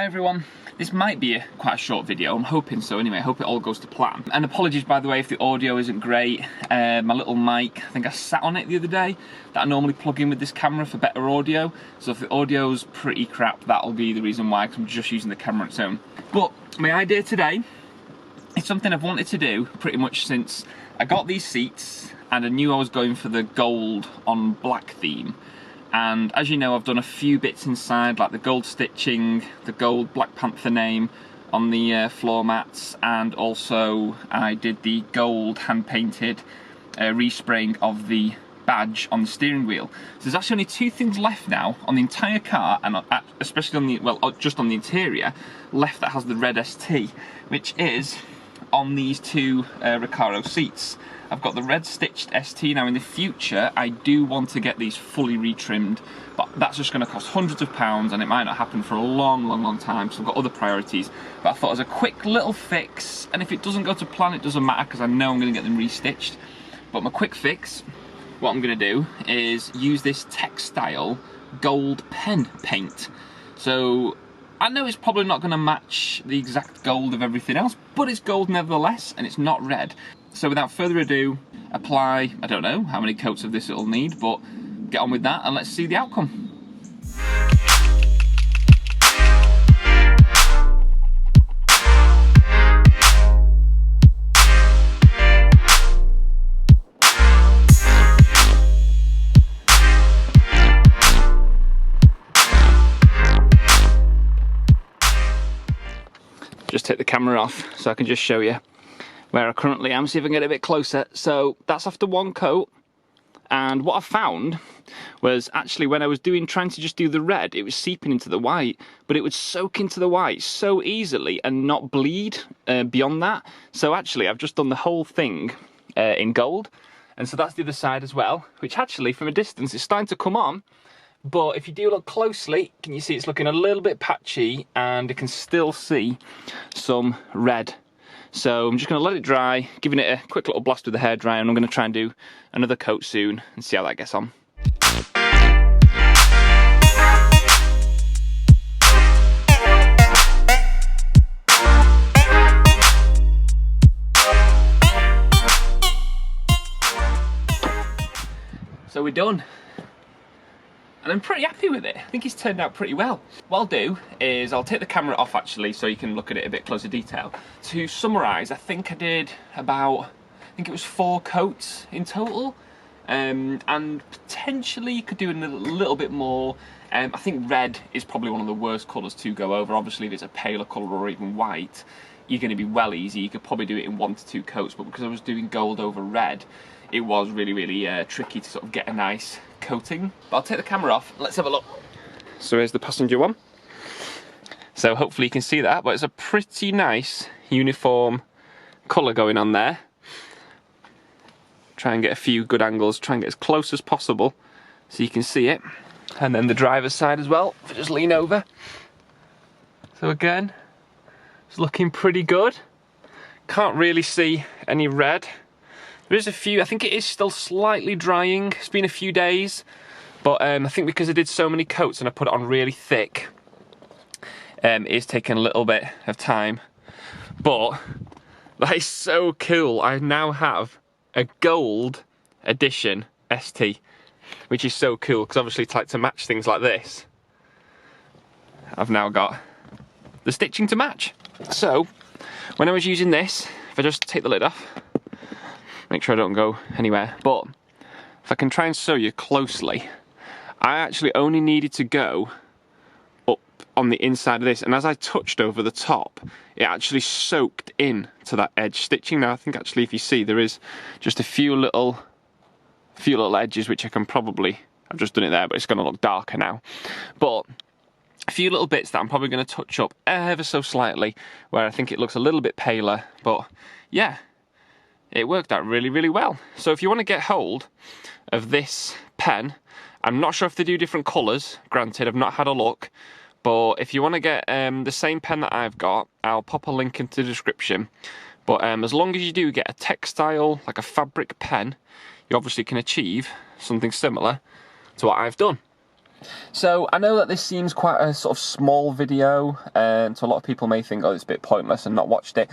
everyone. This might be quite a short video, I'm hoping so anyway, I hope it all goes to plan. And apologies by the way if the audio isn't great. My little mic, I think I sat on it the other day, that I normally plug in with this camera for better audio. So if the audio's pretty crap, that'll be the reason why, because I'm just using the camera on its own. But my idea today is something I've wanted to do pretty much since I got these seats and I knew I was going for the gold on black theme. And as you know, I've done a few bits inside, like the gold stitching, the gold Black Panther name on the floor mats, and also I did the gold hand-painted respraying of the badge on the steering wheel. So there's actually only two things left now on the entire car, and especially on the, well, just on the interior, left that has the red ST, which is on these two Recaro seats. I've got the red stitched ST. Now in the future I do want to get these fully retrimmed, but that's just going to cost hundreds of pounds and it might not happen for a long time, so I've got other priorities. But I thought as a quick little fix, and if it doesn't go to plan it doesn't matter because I know I'm going to get them restitched, but my quick fix, what I'm going to do is use this Textile gold pen paint. So I know it's probably not going to match the exact gold of everything else, but it's gold nevertheless and it's not red. So without further ado, apply, I don't know how many coats of this it'll need, but get on with that and let's see the outcome. Just take the camera off so I can just show you where I currently am, see if I can get a bit closer. So that's after one coat, and what I found was actually when I was trying to just do the red, it was seeping into the white, but it would soak into the white so easily and not bleed beyond that. So actually I've just done the whole thing in gold, and so that's the other side as well, which actually from a distance is starting to come on. But if you do look closely, can you see it's looking a little bit patchy and you can still see some red. So I'm just going to let it dry, giving it a quick little blast with the hairdryer, and I'm going to try and do another coat soon and see how that gets on. So we're done. And I'm pretty happy with it. I think it's turned out pretty well. What I'll do is I'll take the camera off actually so you can look at it a bit closer detail. To summarise, I think I did about, I think it was 4 coats in total. And potentially you could do a little bit more. I think red is probably one of the worst colours to go over. Obviously if it's a paler colour or even white, you're going to be well easy. You could probably do it in 1 to 2 coats, but because I was doing gold over red, it was really tricky to sort of get a nice coating. But I'll take the camera off, let's have a look. So here's the passenger one. So hopefully you can see that, but it's a pretty nice uniform colour going on there. Try and get a few good angles, try and get as close as possible so you can see it. And then the driver's side as well, if I just lean over. So again, it's looking pretty good. Can't really see any red. There is a few, I think it is still slightly drying. It's been a few days, but I think because I did so many coats and I put it on really thick, it's taken a little bit of time. But that is so cool. I now have a gold edition ST, which is so cool because obviously to match things like this, I've now got the stitching to match. So when I was using this, if I just take the lid off, make sure I don't go anywhere, but if I can try and show you closely, I actually only needed to go up on the inside of this, and as I touched over the top, it actually soaked in to that edge stitching. Now I think actually if you see, there is just a few little edges which I can probably, I've just done it there, but it's going to look darker now. But a few little bits that I'm probably going to touch up ever so slightly, where I think it looks a little bit paler, but yeah, it worked out really well. So if you want to get hold of this pen, I'm not sure if they do different colours, granted I've not had a look, but if you want to get the same pen that I've got, I'll pop a link into the description. But as long as you do get a textile, like a fabric pen, you obviously can achieve something similar to what I've done. So I know that this seems quite a sort of small video, and so a lot of people may think, oh, it's a bit pointless and not watched it.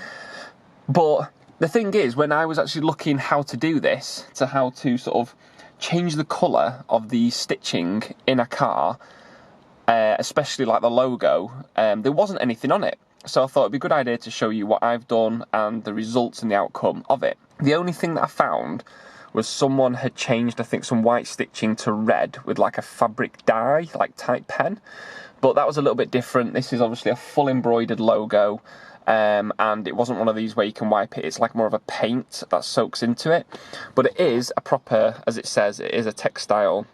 But the thing is, when I was actually looking how to do this, to how to sort of change the colour of the stitching in a car, especially like the logo, there wasn't anything on it. So I thought it'd be a good idea to show you what I've done and the results and the outcome of it. The only thing that I found was someone had changed, I think, some white stitching to red with like a fabric dye, like type pen. But that was a little bit different. This is obviously a full embroidered logo, and it wasn't one of these where you can wipe it. It's like more of a paint that soaks into it. But it is a proper, as it says, it is a textile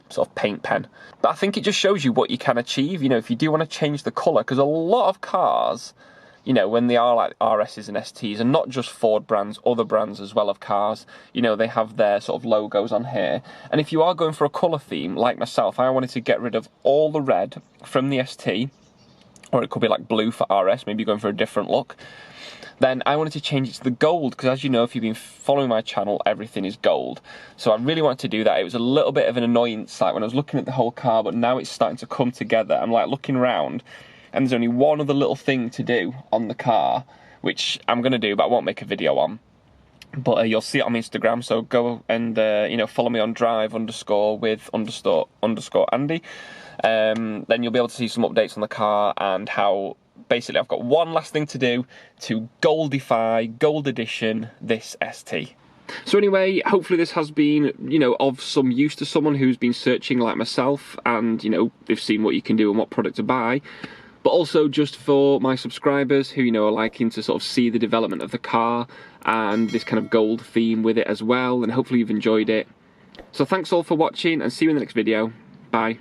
sort of paint pen. But I think it just shows you what you can achieve, you know, if you do want to change the colour, because a lot of cars, you know, when they are like RSs and STs, and not just Ford brands, other brands as well of cars, you know, they have their sort of logos on here. And if you are going for a colour theme, like myself, I wanted to get rid of all the red from the ST, or it could be like blue for RS, maybe going for a different look. Then I wanted to change it to the gold, because as you know, if you've been following my channel, everything is gold. So I really wanted to do that. It was a little bit of an annoyance, like when I was looking at the whole car, but now it's starting to come together. I'm like looking around, and there's only one other little thing to do on the car, which I'm going to do, but I won't make a video on. But you'll see it on my Instagram, so go and you know, follow me on drive_with_Andy. Then you'll be able to see some updates on the car and how basically I've got one last thing to do to goldify, gold edition this ST. So anyway, hopefully this has been, you know, of some use to someone who's been searching like myself, and, you know, they've seen what you can do and what product to buy. But also just for my subscribers who, you know, are liking to sort of see the development of the car and this kind of gold theme with it as well, and hopefully you've enjoyed it. So thanks all for watching, and see you in the next video. Bye.